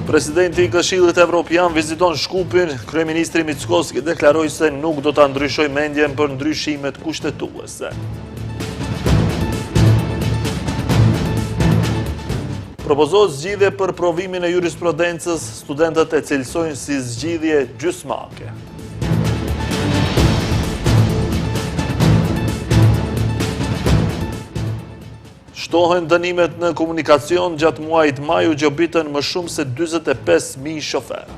Presidenti i Këshillit Evropian viziton Shkupin, kryeministri Mickoski deklaroi se nuk do ta ndryshojë mendjen për ndryshimet kushtetuese. Propozohet zgjidhje për provimin e jurisprudencës, studentët e cilësojnë si zgjidhje gjysmake. Shtohen dënimet në komunikacion gjatë muajit maj u gjobitën më shumë se 45.000 shoferë.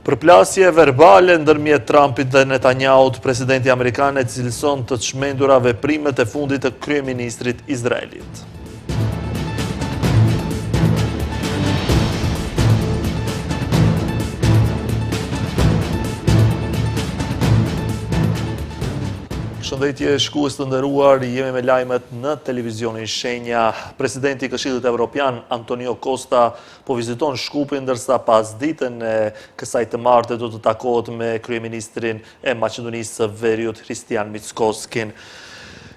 Përplasje verbale ndërmjet Trumpit dhe Netanyahut, presidenti amerikan e cilëson të çmendura veprimet e fundit të kryeministrit Izraelit. Shëndetje shkues të nderuar, jemi me lajmet në televizionin Shenja. Presidenti i Këshillit Evropian Antonio Costa po viziton Shkupin, ndërsa pas ditën e kësaj të martës do të takohet me kryeministrin e Maqedonisë së Veriut Hristian Mickoskin.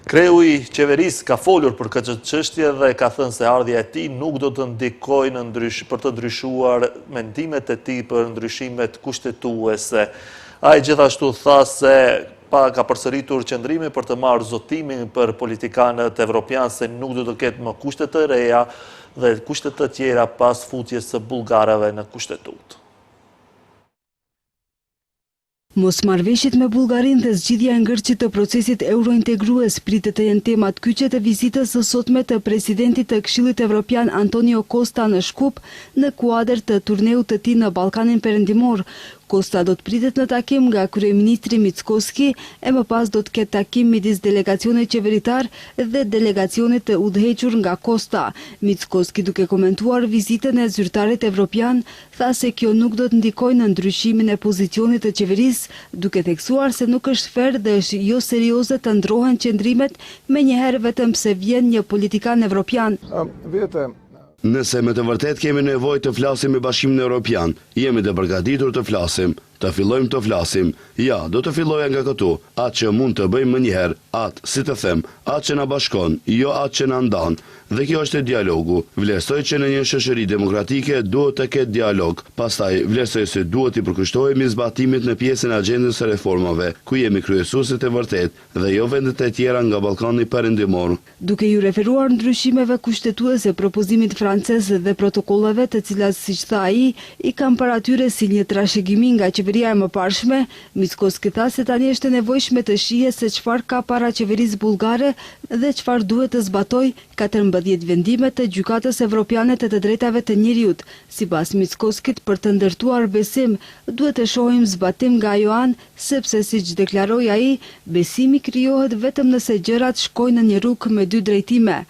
Kreu i qeverisë ka folur për këtë çështje dhe ka thënë se ardhja e tij nuk do të ndikojë për të ndryshuar mendimet e tij për ndryshimet kushtetuese. Ai gjithashtu tha se ka përsëritur qëndrimin për të marrë zotimin për politikanët evropian se nuk do të ketë më kushte të reja dhe kushte të tjera pas futjes së bullgarëve në kushtetut. Mosmarrëveshjet me Bullgarinë dhe zgjidhja e ngërçit të procesit eurointegrues pritet të jenë temat kyçe të vizitës së sotme të presidentit të Këshillit Evropian Antonio Costa në Shkup në kuadër të turneut të tij në Ballkanin Perëndimor. Costa do të pritet në takim nga kryeministri Mickoski e më pas do të ketë takim midis delegacionit qeveritar dhe delegacionit të udhëhequr nga Costa. Mickoski, duke komentuar vizitën e zyrtarit evropian, tha se kjo nuk do të ndikojë në ndryshimin e pozicionit të qeverisë, duke theksuar se nuk është fer dhe është jo serioze të ndrohen qendrimet menjëherë vetëm pse vjen një politikan evropian. Nëse me të vërtet kemi nevojë të flasim me Bashkimin Evropian, jemi të përgatitur të flasim, të fillojmë të flasim. Ja, do të filloja nga këtu, atë që mund të bëjmë mënjëherë, atë, si të them, atë që na bashkon, jo atë që na ndan. Dhe kjo është e dialogu. Vlerësoj që në një shoqëri demokratike duhet të ketë dialog. Pastaj vlerësoj se duhet i përkushtohemi zbatimit në pjesën e agjendës së reformave, ku jemi kryesuesit e vërtet dhe jo vendet e tjera nga Ballkani Perëndimor. Duke ju referuar ndryshimeve kushtetuese, propozimit francez dhe protokolleve, të cilat, siç tha ai, i kanë para tyre si një trashëgimi nga qeveria e mëparshme, Mickoski tha se tani është e nevojshme të shihet se çfarë ka para qeverisë bullgare dhe çfarë duhet të zbatojë 14 vendime të Gjykatës Evropiane të Drejtave të Njerëzit. Sipas Mickoskit, për të ndërtuar besim, duhet të shohim zbatim nga ajo anë, sepse siç deklaroi ai, besimi krijohet vetëm nëse gjërat shkojnë në një rrugë me 2 drejtime.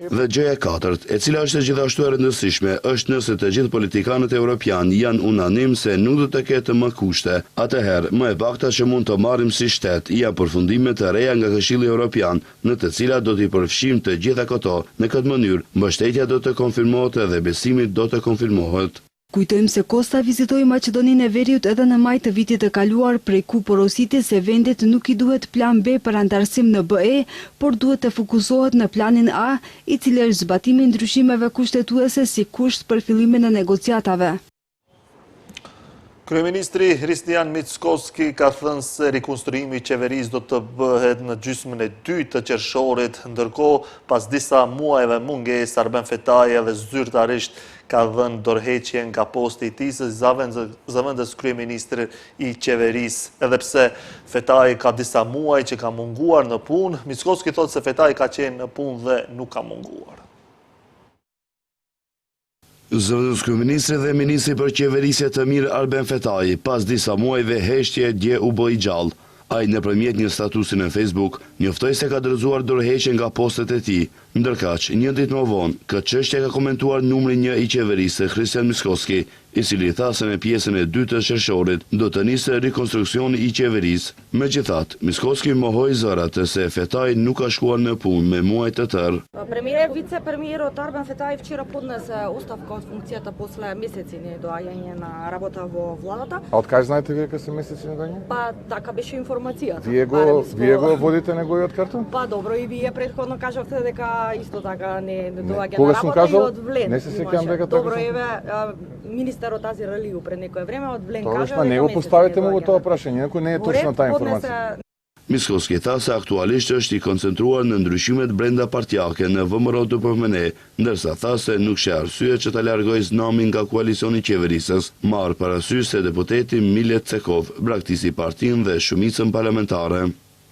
Dhe gjëja e katërt, e cila është gjithashtu e rëndësishme, është nëse të gjithë politikanët evropian janë unanim se nuk do të ketë më kushte. Atëherë, më e pakta që mund të marrim si shtet janë përfundime të reja nga Këshilli Evropian, në të cilat do t'i përfshijmë të gjitha këto. Në këtë mënyrë, mbështetja do të konfirmohet dhe besimi do të konfirmohet. Kujtojmë se Costa vizitoi Maqedoninë e Veriut edhe në maj të vitit të kaluar, prej ku porositi se vendit nuk i duhet plan B për antarësim në BE, por duhet të fokusohet në planin A, i cili është zbatimi i ndryshimeve kushtetuese si kusht për fillimin e negociatave. Kryeministri Hristian Mickoski ka thënë se rikonstruimi i qeverisë do të bëhet në gjysmën e 2 të qershorit, ndërkohë pas disa muajve mungesë Arben Fetai edhe zyrtarisht ka dhënë dorëheqje nga posti i tij si zëvendës kryeministri i qeverisë. Edhe pse Fetai ka disa muaj që ka munguar në punë, Mickoski thotë se Fetai ka qenë në punë dhe nuk ka munguar. Zëvendës kryeministri dhe ministri për qeverisje të mirë Arben Fetai, pas disa muajve heshtje dje u bë i gjallë. Ai nëpërmjet një statusi në Facebook njoftoi se ka dorëzuar dorëheqje nga postet e tij. Ndërkaq, një ditë më vonë, këtë çështje ka komentuar numri 1 i qeverisë, Kristian Miskoski, i cili tha se në pjesën e dytë të qershorit do të nisë rikonstruksioni i qeverisë. Megjithatë, Miskoski mohoi zërat se Fetaj nuk ka shkuar në punë me muaj të tërë. Vicepremijerot Arben Fetaj вчера поднесе оставка от функцията после месеци недоаѓање на работа во владата. А откај знаете вие кога се месеци недоаѓање? Па така беше информацијата. Вие го водите неговиот картон? Па добро, и вие претходно кажавте дека исто така не доаѓа на Кога сум работа кажал? и од Влен. Не се сеќавам дека така. Добро, еве министерот Азиралиу пред некое време од Влен кажа. Тоа не го поставите му тоа прашање, ако не е точна таа информација. Miskoski tha se aktualisht është i koncentruar në ndryshimet brenda partijake në VMRO-DPMN, ndërsa tha se nuk sheh arsye që ta largojë Znamin nga koalicioni qeverisës, marrë parasysh se deputeti Milet Cekov braktisi partinë dhe shumicën parlamentare.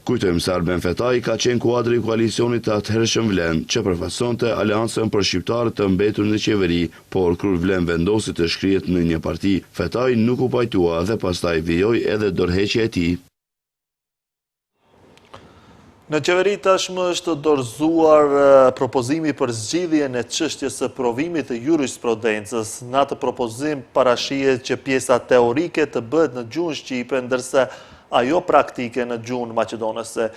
Kujtojmë se Arben Fetaj ka qenë kuadri i koalicionit të atëhershëm Vlen, që përfaqësonte Aleancën për shqiptarët të mbetur në qeveri, por kur Vlen vendosi të shkrihet në një parti, Fetaj nuk u pajtua dhe pastaj vijoi edhe dorëheqja e tij. Në qeveri tashmë është dorëzuar propozimi për zgjidhjen e çështjes së provimit të jurisprudencës. Në atë propozim parashihet që pjesa teorike të bëhet në gjuhën shqipe, ndërsa ajo praktike në gjuhën maqedonese.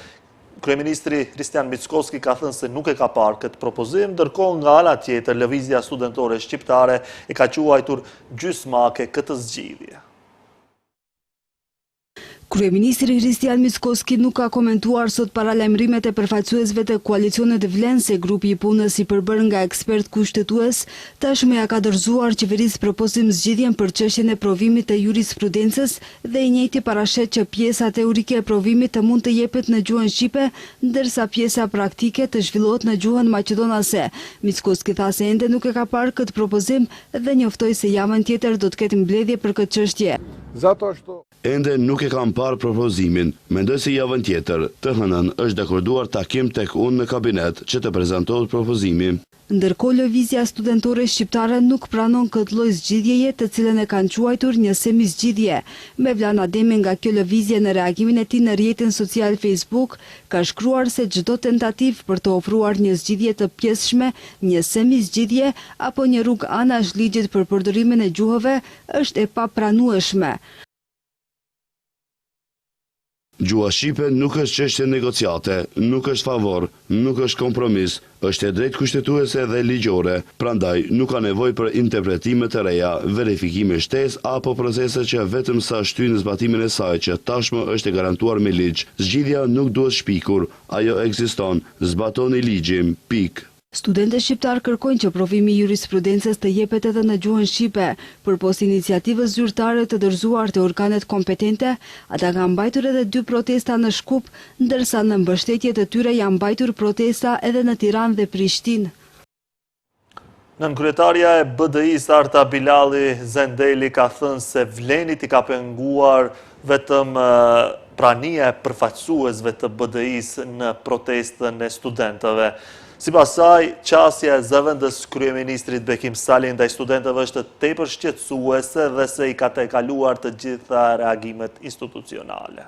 Kryeministri Kristian Miskoski ka thënë se nuk e ka parë këtë propozim, ndërkohë nga ana tjetër Lëvizja Studentore Shqiptare e ka quajtur gjysmake këtë zgjidhje. Kryeministri Kristian Miskoski nuk ka komentuar sot paralajmërimet e përfaqësuesve të koalicionit Vlen se grupi i punës i përbër nga ekspert kushtetues tashmë ja ka dorëzuar qeverisë propozim zgjidhjen për çështjen e provimit të jurisprudencës dhe i njëjti parashet që pjesa teorike e provimit të mund të jepet në gjuhën shqipe, ndërsa pjesa praktike të zhvillohet në gjuhën maqedonase. Miskoski tha se ende nuk e ka parë këtë propozim dhe njoftoi se javën tjetër do të ketë mbledhje për këtë çështje. Ende nuk e kam parë propozimin, mendoj se javën tjetër, të hënën është dakorduar takim tek unë në kabinet që të prezantohet propozimi. Ndërkohë Lëvizja Studentore Shqiptare nuk pranon këtë lloj zgjidhjeje të cilën e kanë quajtur një semizgjidhje. Mevlan Ademi nga kjo lëvizje në reagimin e tij në rrjetin social Facebook ka shkruar se çdo tentativë për të ofruar një zgjidhje të pjesshme, një semizgjidhje apo një rrugë anash ligjit për përdorimin e gjuhëve është e papranueshme. Gjuha shqipe nuk është çështje negociate, nuk është favor, nuk është kompromis, është e drejtë kushtetuese dhe ligjore, prandaj nuk ka nevojë për interpretime të reja, verifikime shtesë apo procese që vetëm sa shtyjnë zbatimin e saj që tashmë është e garantuar me ligj. Zgjidhja nuk duhet shpikur, ajo ekziston, zbatoni ligjin, pikë. Studentët shqiptar kërkojnë që provimi i jurisprudencës të jepet edhe në gjuhën shqipe. Përpos iniciativës zyrtare të dorëzuar te organet kompetente, ata kanë mbajtur edhe 2 protesta në Shkup, ndërsa në mbështetje të tyre janë mbajtur protesta edhe në Tiranë dhe Prishtinë. Nënkryetaria e BDI-s Arta Bilali Zendeli ka thënë se Vlenit i ka penguar vetëm prania e përfaqësuesve të BDI-s në protestën e studentëve. Sipas saj, qasja e zëvendës kryeministrit Bekim Sali ndaj studentëve është tepër shqetësuese dhe se i ka tejkaluar të gjitha reagimet institucionale.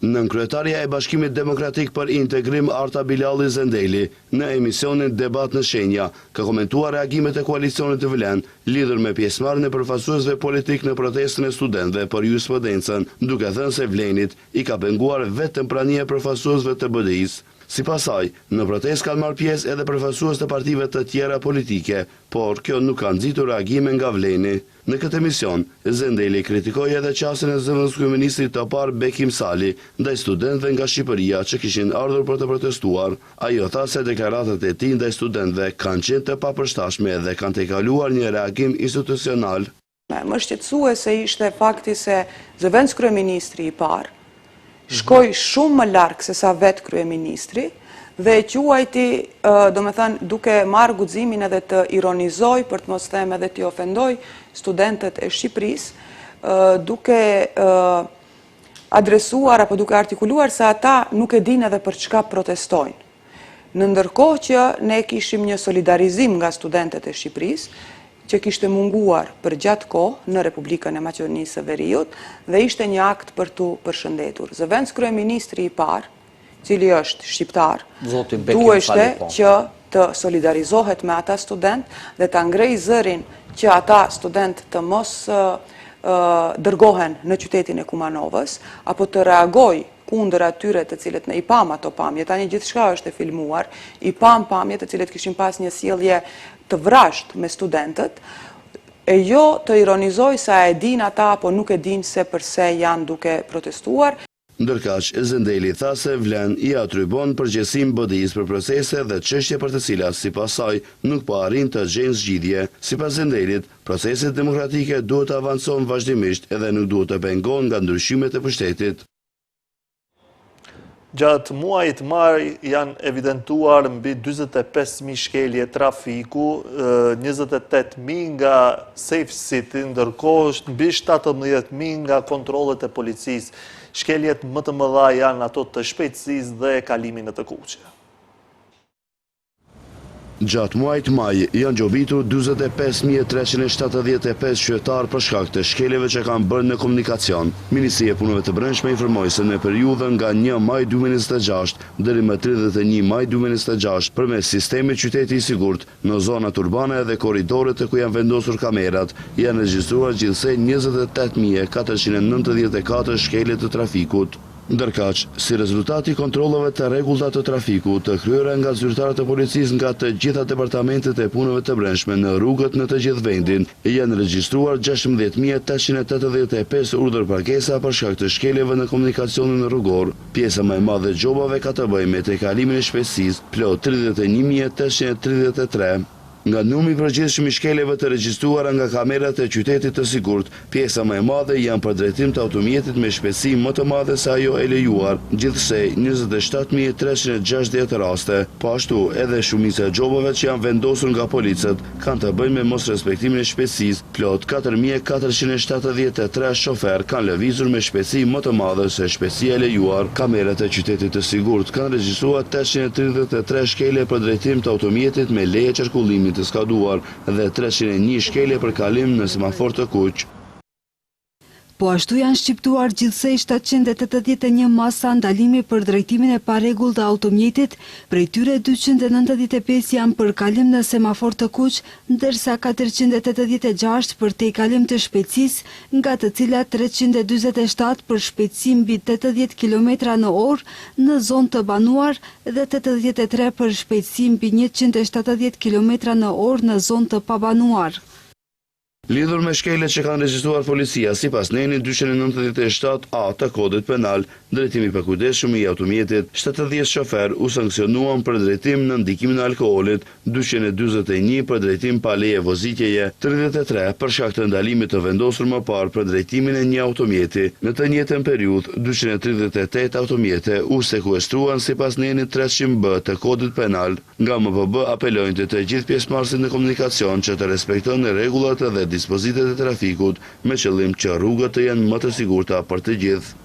Nënkryetaria e Bashkimit Demokratik për Integrim Arta Bilali Zendeli në emisionin Debat në Shenja ka komentuar reagimet e koalicionit të Vlen lidhur me pjesëmarrjen e përfaqësuesve politik në protestën e studentëve për jurisprudencën, duke thënë se Vlenit i ka penguar vetëm prania e përfaqësuesve të BDI-s. Sipas saj, në protestë kanë marrë pjesë edhe përfaqësues të partive të tjera politike, por kjo nuk ka nxitur reagime nga Vleni. Në këtë emision, Zendeli kritikoi edhe qasjen e zëvendës kryeministrit të parë Bekim Sali ndaj studentëve nga Shqipëria që kishin ardhur për të protestuar. Ajo tha se deklaratat e tij ndaj studentëve kanë qenë të papërshtatshme dhe kanë tejkaluar një reagim institucional. Më shqetësuese ishte fakti se zëvendës kryeministri i parë shkoj shumë më larg se sa vetë kryeministri dhe e quajti, duke marrë guximin edhe të ironizoj, për të mos them edhe të ofendoj studentët e Shqipërisë, duke adresuar apo duke artikuluar se ata nuk e dinë edhe për çka protestojnë. Në ndërkohë që ne kishim një solidarizim nga studentët e Shqipërisë, që kishte munguar për gjatë kohë në Republikën e Maqedonisë së Veriut dhe ishte një akt për tu përshëndetur. Zëvendës kryeministri i parë cili është shqiptar, Zotin Bekim duheshte Falipon. që të solidarizohet me ata student dhe të ngrej zërin që ata student të mos dërgohen në qytetin e Kumanovës, apo të reagoj kundër atyre të cilët ne i pam ato pamje, tani gjithçka është e filmuar, i pam pamje të cilët kishin pas një sjellje të vrasht me studentët, e jo të ironizoj sa e din ata apo nuk e din se përse janë duke protestuar. Ndërkaq, Zendeli tha se vlen i atribon përgjegjësim BDI-s për procese dhe çështje për të cilat sipas saj nuk po arrin të gjejnë zgjidhje. Sipas Zendelit, proceset demokratike duhet të avancojnë vazhdimisht edhe nuk duhet të pengohen nga ndryshimet e pushtetit. Gjatë muajit maj janë evidentuar mbi 45.000 shkelje trafiku, 28.000 nga Safe City, ndërkohë mbi 17.000 nga kontrollet e policisë. Shkeljet më të mëdha janë ato të shpejtësisë dhe kalimin në të kuqe. Gjatë muajit maj janë gjobitur 45.375 qytetarë për shkak të shkeljeve që kanë bërë në komunikacion. Ministria e Punëve të Brendshme informoi se në periudhën nga 1 maj 2026 deri më 31 maj 2026 përmes sistemit qyteti i sigurt në zonat urbane dhe korridoret ku janë vendosur kamerat janë regjistruar gjithsej 28.494 shkelje të trafikut. Ndërkaq, si rezultati kontrollave të rregullta të trafikut të kryera nga zyrtarët e policisë nga të gjitha departamentet e punëve të brendshme në rrugët në të gjithë vendin, janë regjistruar 16.885 urdhër parkesa për shkak të shkeljeve në komunikacionin rrugor. Pjesa më e madhe e gjobave ka të bëjë me tejkalimin e shpejtësisë, plot 31.833. Nga numri i përgjithshëm i shkeljeve të regjistruara nga kamerat e qytetit të sigurt, pjesa më e madhe janë për drejtim të automjetit me shpejtësi më të madhe se ajo e lejuar, gjithsej 27.360 raste. Po ashtu, edhe shumica e gjobave që janë vendosur nga policët kanë të bëjnë me mos respektimin e shpejtësisë. Plot 4.473 shofer kanë lëvizur me shpejtësi më të madhe se shpejtësia e lejuar. Kamerat e qytetit të sigurt kanë regjistruar 833 shkelje për drejtim të automjetit me leje qarkullimi të skaduar dhe 301 shkelje për kalim në semafor të kuq. Po ashtu janë shqiptuar gjithsej 781 masa ndalimi për drejtimin e parregull të automjetit, prej tyre 295 janë për kalim në semafor të kuq, ndërsa 486 për tejkalim të shpejtësisë, nga të cilat 347 për shpejtësi mbi 80 km/h në zonë të banuar dhe 83 për shpejtësi mbi 170 km/h në zonë të pabanuar. Lidhur me shkeljet që kanë regjistruar policia, sipas neni 297A të kodit penal, drejtimi pa kujdesshëm i automjetit, 70 shofer u sankcionuan për drejtim në ndikimin e alkoolit, 241 për drejtim pa leje vozitjeje, 33 për shkak të ndalimit të vendosur më parë për drejtimin e një automjeti. Në të njëjtën periudhë, 238 automjete u sekuestruan sipas nenit 300B të kodit penal. Nga MPB apelojnë të gjithë pjesëmarrësit në komunikacion që të respektojnë rregullat dhe dispozitet e trafikut me qëllim që rrugët të jenë më të sigurta për të gjithë.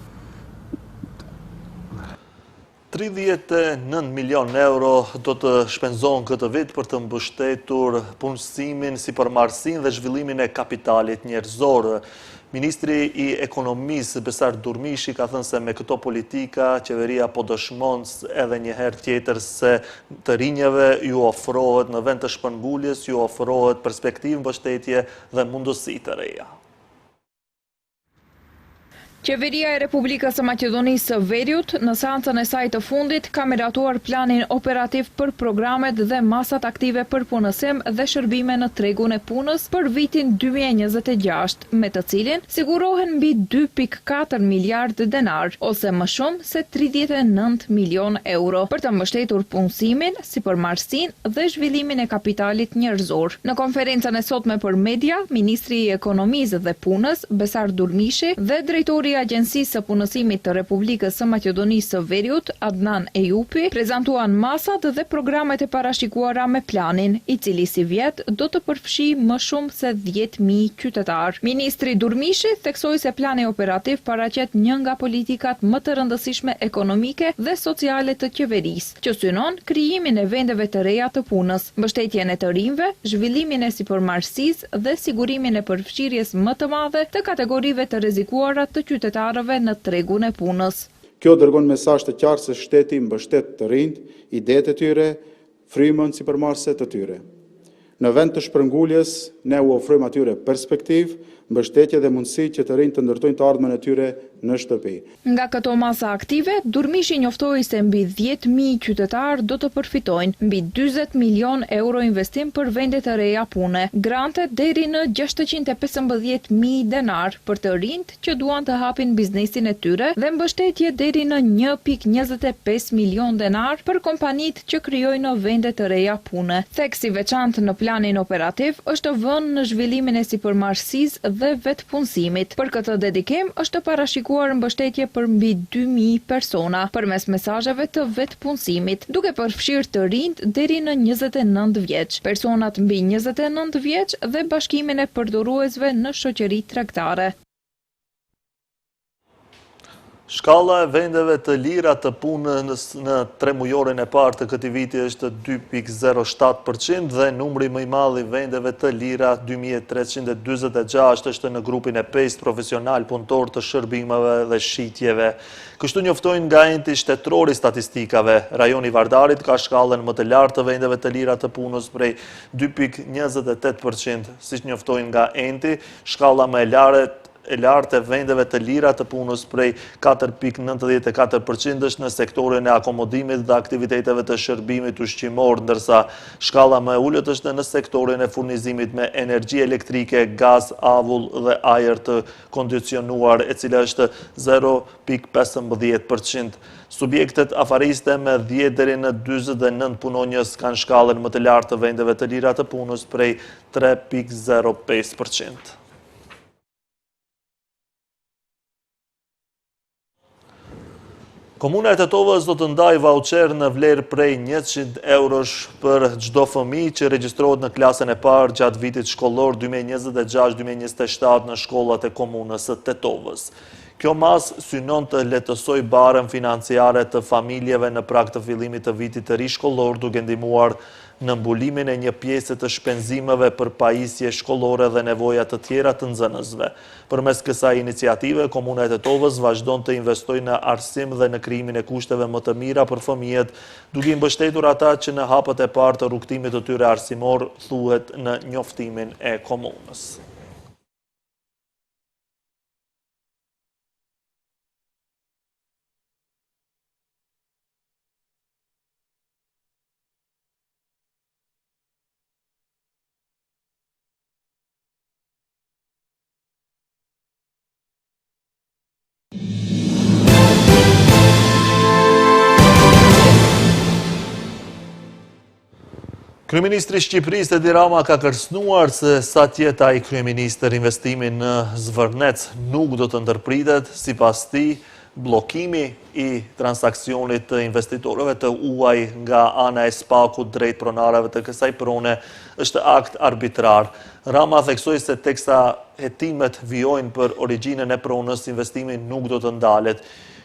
39 milion euro do të shpenzohen këtë vit për të mbështetur punësimin, sipërmarrësinë dhe zhvillimin e kapitalit njerëzor. Ministri i Ekonomisë Besar Durmishi ka thënë se me këto politika qeveria po dëshmon edhe një herë tjetër se të rinjeve ju ofrohet në vend të shpërnguljes ju ofrohet perspektivë mbështetje dhe mundësi të reja. Qeveria e Republikës së Maqedonisë së Veriut në seancën e saj të fundit ka miratuar planin operativ për programet dhe masat aktive për punësim dhe shërbime në tregun e punës për vitin 2026, me të cilin sigurohen mbi 2.4 miliard denar, ose më shumë se 39 milion euro, për të mbështetur punësimin, sipërmarrësinë dhe zhvillimin e kapitalit njerëzor. Në konferencën e sotme për media, Ministri i Ekonomisë dhe Punës, Besar Durmishi, dhe drejtori i Agjencisë së Punësimit të Republikës së Maqedonisë së Veriut, Adnan Ejupi, prezantuan masat dhe programet e parashikuara me planin, i cili si vjet do të përfshijë më shumë se 10.000 qytetar. Ministri Durmishi theksoi se plani operativ paraqet një nga politikat më të rëndësishme ekonomike dhe sociale të qeverisë, që synon krijimin e vendeve të reja të punës, mbështetjen e të rinjve, zhvillimin e sipërmarrësisë dhe sigurimin e përfshirjes më të madhe të kategorive të rrezikuara të qytetarëve në tregun e punës. Kjo dërgon mesazh të qartë se shteti mbështet të rinjt, idetë e tyre, frymën sipërmarrëse të tyre. Në vend të shpërnguljes, ne u ofrojmë atyre perspektivë, mbështetje dhe mundësi që të rinjt të ndërtojnë të ardhmen e tyre në shtëpi. Nga këto masa aktive, Durmishi njoftoi se mbi 10.000 qytetarë do të përfitojnë, mbi 40 milion euro investim për vende të reja pune, grante deri në 615.000 denar për të rinjt që duan të hapin biznesin e tyre dhe mbështetje deri në 1.25 milion denar për kompanit që krijojnë vende të reja pune. Theksi veçantë në planin operativ është vënë në zhvillimin e sipërmarrësisë dhe vetpunësimit. Për këtë dedikim është parashikuar mbështetje për mbi 2.000 persona përmes mesazheve të vetpunësimit, duke përfshirë të rinjt deri në 29 vjeç, personat mbi 29 vjeç dhe bashkimin e përdoruesve në shoqëri tregtare. Shkalla e vendeve të lira të punës në 3 mujorin e parë të këtij viti është 2.07% dhe numri më i madh i vendeve të lira 2346 është në grupin e 5 profesional punëtor të shërbimeve dhe shitjeve. Kështu njoftojnë nga enti shtetëror i statistikave. Rajoni Vardarit ka shkallën më të lartë të vendeve të lira të punës prej 2.28%, siç njoftojnë nga enti, shkalla më e lartë e vendeve të lira të punës prej 4.94% është në sektorin e akomodimit dhe aktiviteteve të shërbimit ushqimor, ndërsa shkalla më e ulët është në sektorin e furnizimit me energji elektrike, gaz, avull dhe ajër të kondicionuar, e cila është 0.15%. Subjektet afariste me 10 deri në 49 punonjës kanë shkallën më të lartë të vendeve të lira të punës prej 3.05%. Komuna e Tetovës do të ndajë vaucher në vlerë prej 100 eurosh për çdo fëmijë që regjistrohet në klasën e parë gjatë vitit shkollor 2026-2027 në shkollat e komunës së Tetovës. Kjo masë synon të lehtësoj barën financiare të familjeve në prag të fillimit të vitit të ri shkollor, duke ndihmuar në mbulimin e një pjese të shpenzimeve për pajisje shkollore dhe nevoja të tjera të nxënësve. Përmes kësaj iniciative, Komuna e Tetovës vazhdon të investojë në arsim dhe në krijimin e kushteve më të mira për fëmijët, duke i mbështetur ata që në hapët e parë të rrugtimit të tyre arsimor, thuhet në njoftimin e komunës. Kryeministri i Shqipërisë Edi Rama ka kërcënuar se sa tjeta ai kryeministër investimin në Zvërnec nuk do të ndërpritet, sipas tij bllokimi i transaksionit të investitorëve të huaj nga ana e Spakut drejt pronarëve të kësaj prone është akt arbitrar. Rama theksoi se teksa hetimet vijojnë për origjinën e pronës, investimi nuk do të ndalet.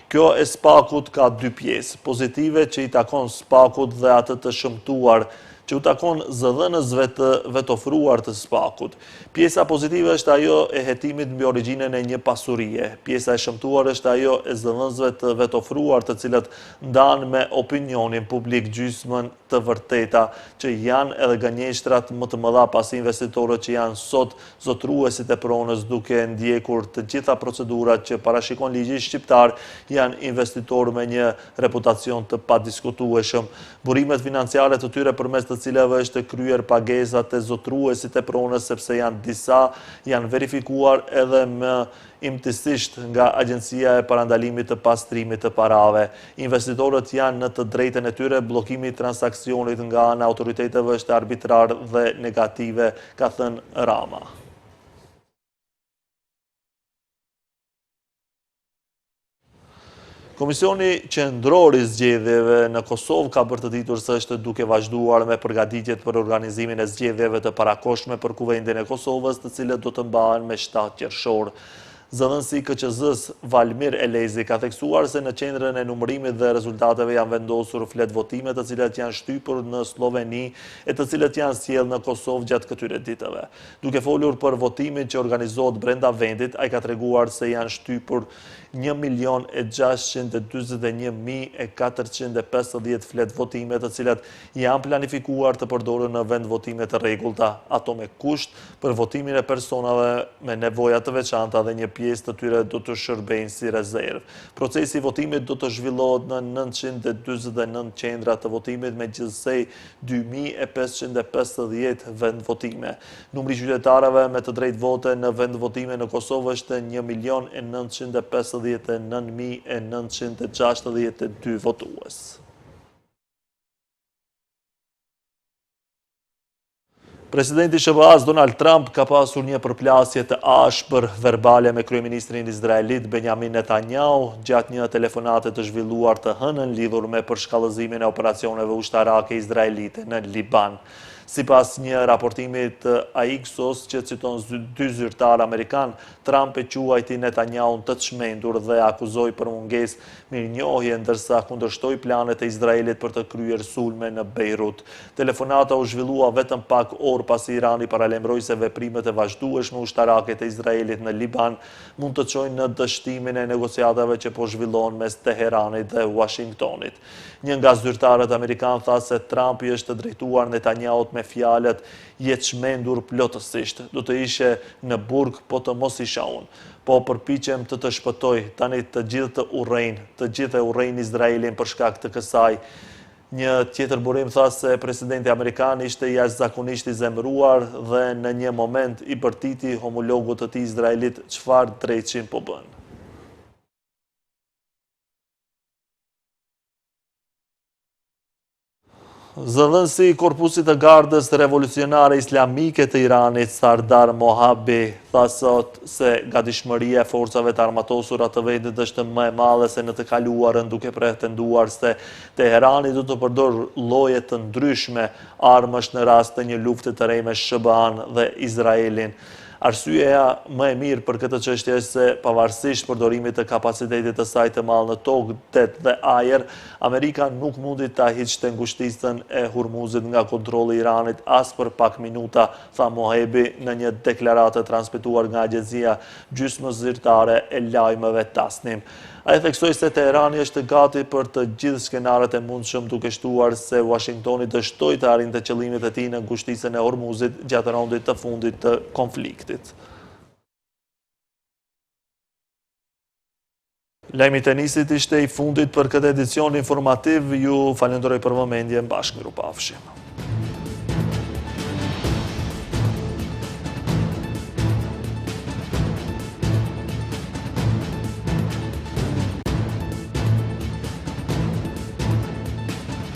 Kjo e Spakut ka 2 pjesë, pozitive që i takon Spakut dhe atë të shëmtuar që u takon zëdhënësve të vetofruar të Spakut. Pjesa pozitive është ajo e hetimit mbi origjinën e një pasurie. Pjesa e shëmtuar është ajo e zëdhënësve të vetofruar të cilët ndanë me opinionin publik gjysmën të vërteta, që janë edhe gënjeshtrat më të mëdha pas investitorët që janë sot zotruesit e pronës, duke ndjekur të gjitha procedurat që parashikon ligji shqiptar, janë investitorë me një reputacion të padiskutueshëm. Burimet financiare të tyre përmes të cilave është kryer pagesat e zotruesit e pronës, sepse janë verifikuar edhe më imtësisht nga Agjencia e Parandalimit të Pastrimit të Parave. Investitorët janë në të drejtën e tyre, bllokimi i transaksionit nga ana autoriteteve është arbitrar dhe negative, ka thënë Rama. Komisioni Qendror i Zgjedhjeve në Kosovë ka bërtëditur se është duke vazhduar me përgatitjet për organizimin e zgjedhjeve të parakoshme për Kuvendin e Kosovës, të cilët do të mbahen me 7 qershor. Zëdhënësi KQZ-s Valmir Elezi ka theksuar se në qendrën e numërimit dhe rezultateve janë vendosur flet votime të cilat janë shtypur në Sloveni e të cilat janë sjellë në Kosovë gjatë këtyre ditëve. Duke folur për votimin që organizohet brenda vendit, ai ka treguar se janë shtypur 1.621.450 flet votime të cilat janë planifikuar të përdorur në vend votime të rregullta, ato me kusht për votimin e personave me nevoja të veçanta dhe një pjesë të tyre do të shërbejnë si rezervë. Procesi i votimit do të zhvillohet në 949 qendra të votimit me gjithsej 2550 vend votime. Numri i qytetarëve me të drejtë vote në vend votime në Kosovë është 1.959.962 votues. Presidenti SBA-s Donald Trump ka pasur një përplasje të ashpër verbale me kryeministrin izraelit Benjamin Netanyahu gjatë një telefonate të zhvilluar të hënën lidhur me përshkallëzimin e operacioneve ushtarake izraelite në Liban. Sipas një raportimi të Axios që citon dy zyrtar amerikan, Trump e quajti Netanyahun të çmendur dhe akuzoi për mungesë mirënjohje ndërsa kundërshtoi planet e Izraelit për të kryer sulme në Beirut. Telefonata u zhvillua vetëm pak orë pasi Irani paralajmëroi se veprimet e vazhdueshme ushtarake të Izraelit në Liban mund të çojnë në dështimin e negociatave që po zhvillohen mes Teheranit dhe Washingtonit. Një nga zyrtarët amerikan tha se Trumpi është drejtuar Netanyahut me fjalët "je çmendur plotësisht, do të ishe në burg, po të mos isha unë. Po përpiqem të të shpëtoj, tani të gjithë e urrejnë Izraelin për shkak të kësaj." Një tjetër burim tha se presidenti amerikan ishte jashtëzakonisht i zemëruar dhe në një moment i bërtiti homologut të tij izraelit çfarë drejtçin po bën. Zëdhënësi i Korpusit të Gardës Revolucionare Islamike të Iranit, Sardar Mohabbi, tha sot se gatishmëria e forcave të armatosura të vendit është më e madhe se në të kaluarën, duke pretenduar se Teherani do të përdorë lloje të ndryshme armësh në rast të një lufte të re me SBA-n dhe Izraelin. Arsyeja më e mirë për këtë çështje është se pavarësisht përdorimit të kapacitetit të saj të madh në tokë, det dhe ajër, Amerika nuk mundi ta hiqte ngushtisën e Hormuzit nga kontrolli i Iranit as për pak minuta, tha Mohabbi në një deklaratë transmetuar nga agjencia gjysmëzyrtare e lajmeve Tasnim. Ai theksoi se Teherani është gati për të gjithë skenarët e mundshëm, duke shtuar se Washingtoni dështoi të arrinte qëllimet e tij në ngushtisën e Hormuzit gjatë raundit të fundit të konfliktit. Lajmi i tenisit ishte i fundit për këtë edicion informativ. Ju falenderoj për vëmendjen. Bashkë miru pafshim.